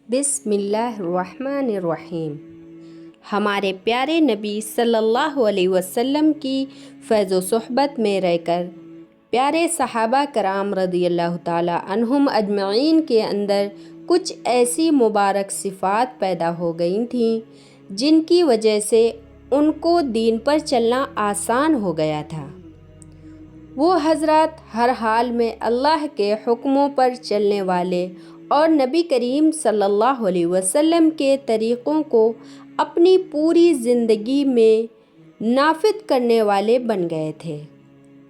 بسم اللہ الرحمن الرحیم۔ ہمارے پیارے نبی صلی اللہ علیہ وسلم کی فیض و صحبت میں رہ کر پیارے صحابہ کرام رضی اللہ تعالی عنہم اجمعین کے اندر کچھ ایسی مبارک صفات پیدا ہو گئی تھیں جن کی وجہ سے ان کو دین پر چلنا آسان ہو گیا تھا۔ وہ حضرات ہر حال میں اللہ کے حکموں پر چلنے والے اور نبی کریم صلی اللہ علیہ وسلم کے طریقوں کو اپنی پوری زندگی میں نافذ کرنے والے بن گئے تھے۔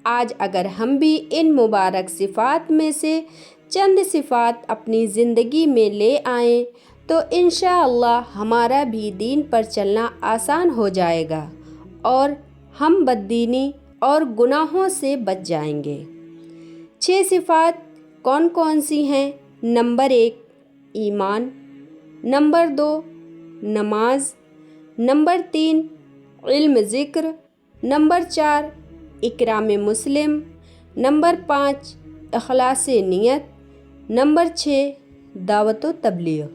آج اگر ہم بھی ان مبارک صفات میں سے چند صفات اپنی زندگی میں لے آئیں تو انشاءاللہ ہمارا بھی دین پر چلنا آسان ہو جائے گا اور ہم بددینی اور گناہوں سے بچ جائیں گے۔ 6 صفات کون کون سی ہیں؟ نمبر 1 ایمان، نمبر 2 نماز، نمبر 3 علم ذکر، نمبر 4 اکرام مسلم، نمبر 5 اخلاص نیت، نمبر 6 دعوت و تبلیغ۔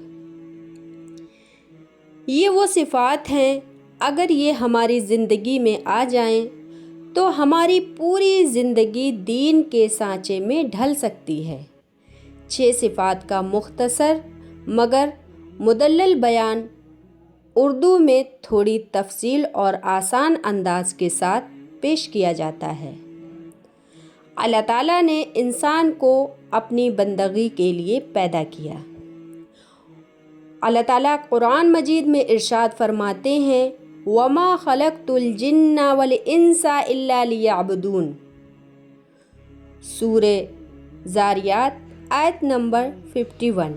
یہ وہ صفات ہیں اگر یہ ہماری زندگی میں آ جائیں تو ہماری پوری زندگی دین کے سانچے میں ڈھل سکتی ہے۔ 6 صفات کا مختصر مگر مدلل بیان اردو میں تھوڑی تفصیل اور آسان انداز کے ساتھ پیش کیا جاتا ہے۔ اللہ تعالیٰ نے انسان کو اپنی بندگی کے لیے پیدا کیا۔ اللہ تعالیٰ قرآن مجید میں ارشاد فرماتے ہیں وَمَا خَلَقْتُ الْجِنَّ وَالْإِنسَ إِلَّا لِيَعْبُدُونِ، سورہ ذاریات آیت نمبر 51،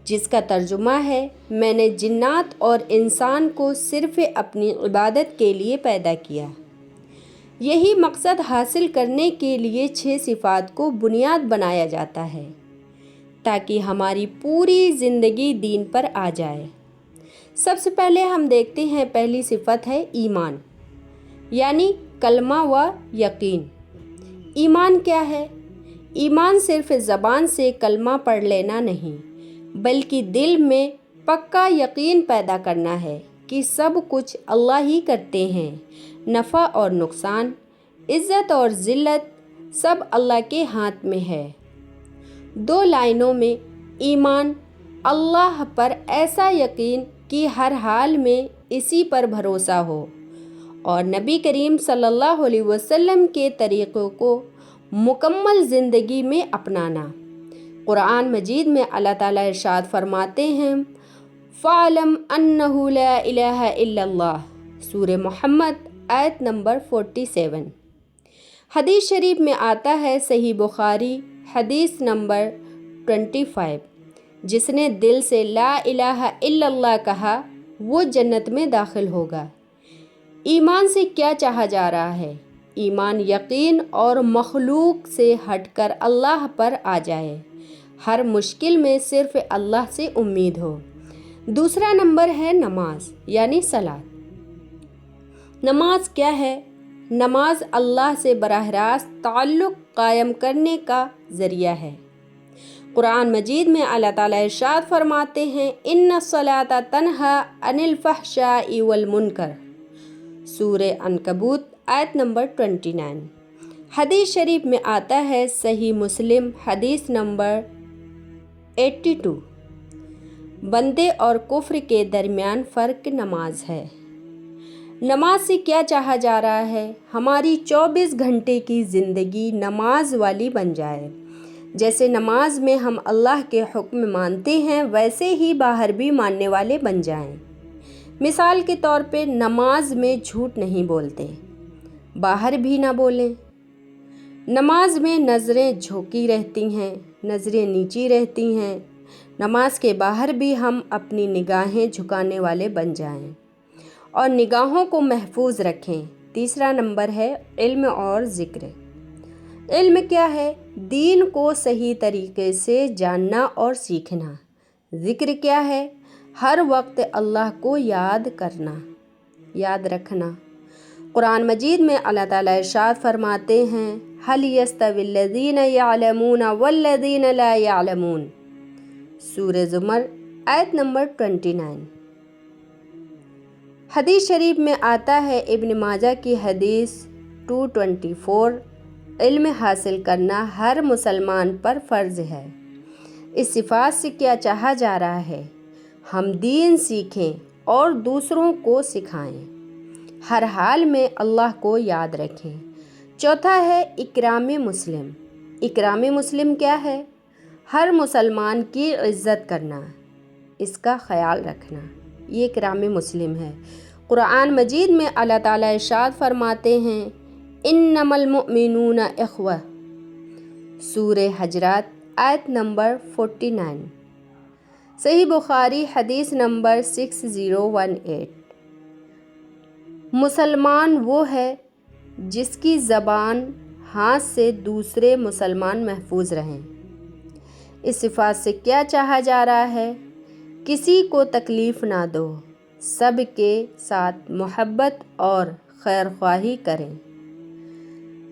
جس کا ترجمہ ہے میں نے جنات اور انسان کو صرف اپنی عبادت کے لیے پیدا کیا۔ یہی مقصد حاصل کرنے کے لیے 6 صفات کو بنیاد بنایا جاتا ہے تاکہ ہماری پوری زندگی دین پر آ جائے۔ سب سے پہلے ہم دیکھتے ہیں پہلی صفت ہے ایمان، یعنی کلمہ و یقین۔ ایمان کیا ہے؟ ایمان صرف زبان سے کلمہ پڑھ لینا نہیں بلکہ دل میں پکا یقین پیدا کرنا ہے کہ سب کچھ اللہ ہی کرتے ہیں، نفع اور نقصان، عزت اور ذلت سب اللہ کے ہاتھ میں ہے۔ 2 لائنوں میں ایمان، اللہ پر ایسا یقین کہ ہر حال میں اسی پر بھروسہ ہو اور نبی کریم صلی اللہ علیہ وسلم کے طریقوں کو مکمل زندگی میں اپنانا۔ قرآن مجید میں اللہ تعالیٰ ارشاد فرماتے ہیں فَاعْلَمْ أَنَّهُ لَا إِلَٰهَ إِلَّا اللَّهُ، سورہ محمد آیت نمبر 47۔ حدیث شریف میں آتا ہے صحیح بخاری حدیث نمبر 25، جس نے دل سے لا الہ الا اللہ کہا وہ جنت میں داخل ہوگا۔ ایمان سے کیا چاہا جا رہا ہے؟ ایمان یقین اور مخلوق سے ہٹ کر اللہ پر آ جائے، ہر مشکل میں صرف اللہ سے امید ہو۔ دوسرا نمبر ہے نماز، یعنی صلاۃ۔ نماز کیا ہے؟ نماز اللہ سے براہ راست تعلق قائم کرنے کا ذریعہ ہے۔ قرآن مجید میں اللہ تعالیٰ ارشاد فرماتے ہیں ان الصلاۃ تنہی عن الفحشاء والمنکر، سورہ عنکبوت آیت نمبر 29۔ حدیث شریف میں آتا ہے صحیح مسلم حدیث نمبر 82، بندے اور کفر کے درمیان فرق نماز ہے۔ نماز سے کیا چاہا جا رہا ہے؟ ہماری 24 گھنٹے کی زندگی نماز والی بن جائے۔ جیسے نماز میں ہم اللہ کے حکم مانتے ہیں ویسے ہی باہر بھی ماننے والے بن جائیں۔ مثال کے طور پہ نماز میں جھوٹ نہیں بولتے، باہر بھی نہ بولیں۔ نماز میں نظریں جھوکی رہتی ہیں، نظریں نیچی رہتی ہیں، نماز کے باہر بھی ہم اپنی نگاہیں جھکانے والے بن جائیں اور نگاہوں کو محفوظ رکھیں۔ تیسرا نمبر ہے علم اور ذکر۔ علم کیا ہے؟ دین کو صحیح طریقے سے جاننا اور سیکھنا۔ ذکر کیا ہے؟ ہر وقت اللہ کو یاد کرنا، یاد رکھنا۔ قرآن مجید میں اللہ تعالیٰ ارشاد فرماتے ہیں هل يستوي الذين يعلمون والذين لا يعلمون، سورہ زمر آیت نمبر 29۔ حدیث شریف میں آتا ہے، ابن ماجہ کی حدیث 224، علم حاصل کرنا ہر مسلمان پر فرض ہے۔ اس صفات سے کیا چاہا جا رہا ہے؟ ہم دین سیکھیں اور دوسروں کو سکھائیں، ہر حال میں اللہ کو یاد رکھیں۔ چوتھا ہے اکرام مسلم۔ اکرام مسلم کیا ہے؟ ہر مسلمان کی عزت کرنا، اس کا خیال رکھنا، یہ اکرام مسلم ہے۔ قرآن مجید میں اللہ تعالیٰ ارشاد فرماتے ہیں، انما المؤمنون اخوہ، سورہ حجرات آیت نمبر 49۔ صحیح بخاری حدیث نمبر 6018۔ مسلمان وہ ہے جس کی زبان ہاتھ سے دوسرے مسلمان محفوظ رہیں۔ اس صفات سے کیا چاہا جا رہا ہے؟ کسی کو تکلیف نہ دو، سب کے ساتھ محبت اور خیر خواہی کریں۔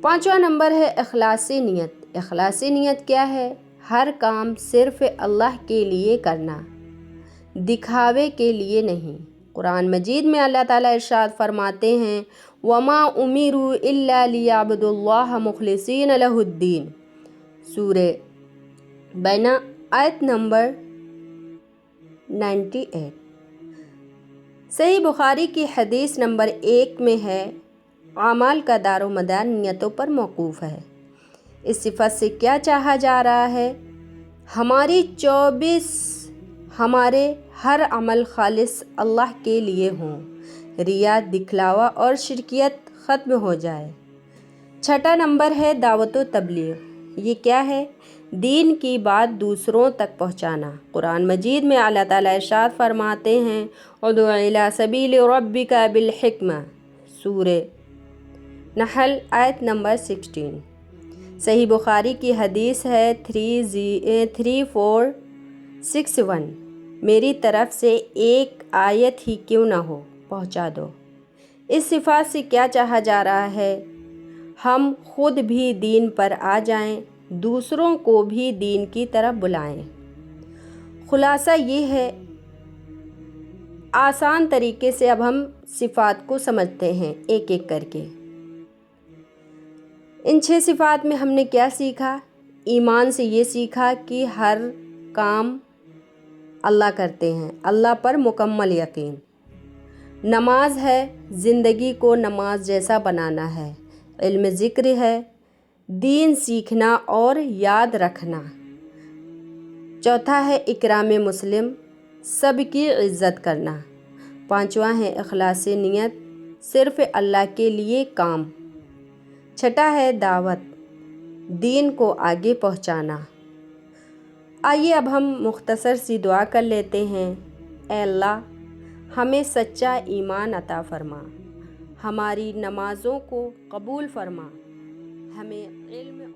پانچواں نمبر ہے اخلاصی نیت۔ اخلاصی نیت کیا ہے؟ ہر کام صرف اللہ کے لیے کرنا، دکھاوے کے لیے نہیں۔ قرآن مجید میں اللہ تعالیٰ ارشاد فرماتے ہیں، وَمَا أُمِرُوا إِلَّا لِيَعْبُدُوا اللَّهَ مُخْلِصِينَ لَهُ الدِّينَ، سورہ بینہ آیت نمبر 98۔ صحیح بخاری کی حدیث نمبر 1 میں ہے، اعمال کا دار و مدار نیتوں پر موقوف ہے۔ اس صفت سے کیا چاہا جا رہا ہے؟ ہمارے ہر عمل خالص اللہ کے لیے ہوں، ریا، دکھلاوا اور شرکیت ختم ہو جائے۔ چھٹا نمبر ہے دعوت و تبلیغ۔ یہ کیا ہے؟ دین کی بات دوسروں تک پہنچانا۔ قرآن مجید میں اللہ تعالیٰ ارشاد فرماتے ہیں، ادع الی سبیل ربک بالحکمہ، سورہ نحل آیت نمبر 16۔ صحیح بخاری کی حدیث ہے 3461، میری طرف سے ایک آیت ہی کیوں نہ ہو پہنچا دو۔ اس صفات سے کیا چاہا جا رہا ہے؟ ہم خود بھی دین پر آ جائیں، دوسروں کو بھی دین کی طرف بلائیں۔ خلاصہ یہ ہے، آسان طریقے سے اب ہم صفات کو سمجھتے ہیں ایک ایک کر کے۔ ان 6 صفات میں ہم نے کیا سیکھا؟ ایمان سے یہ سیکھا کہ ہر کام اللہ کرتے ہیں، اللہ پر مکمل یقین۔ نماز ہے، زندگی کو نماز جیسا بنانا ہے۔ علم ذکر ہے، دین سیکھنا اور یاد رکھنا۔ چوتھا ہے اکرام مسلم، سب کی عزت کرنا۔ پانچواں ہے اخلاص نیت، صرف اللہ کے لیے کام۔ چھٹا ہے دعوت، دین کو آگے پہنچانا۔ آئیے اب ہم مختصر سی دعا کر لیتے ہیں۔ اے اللہ، ہمیں سچا ایمان عطا فرما، ہماری نمازوں کو قبول فرما، ہمیں علم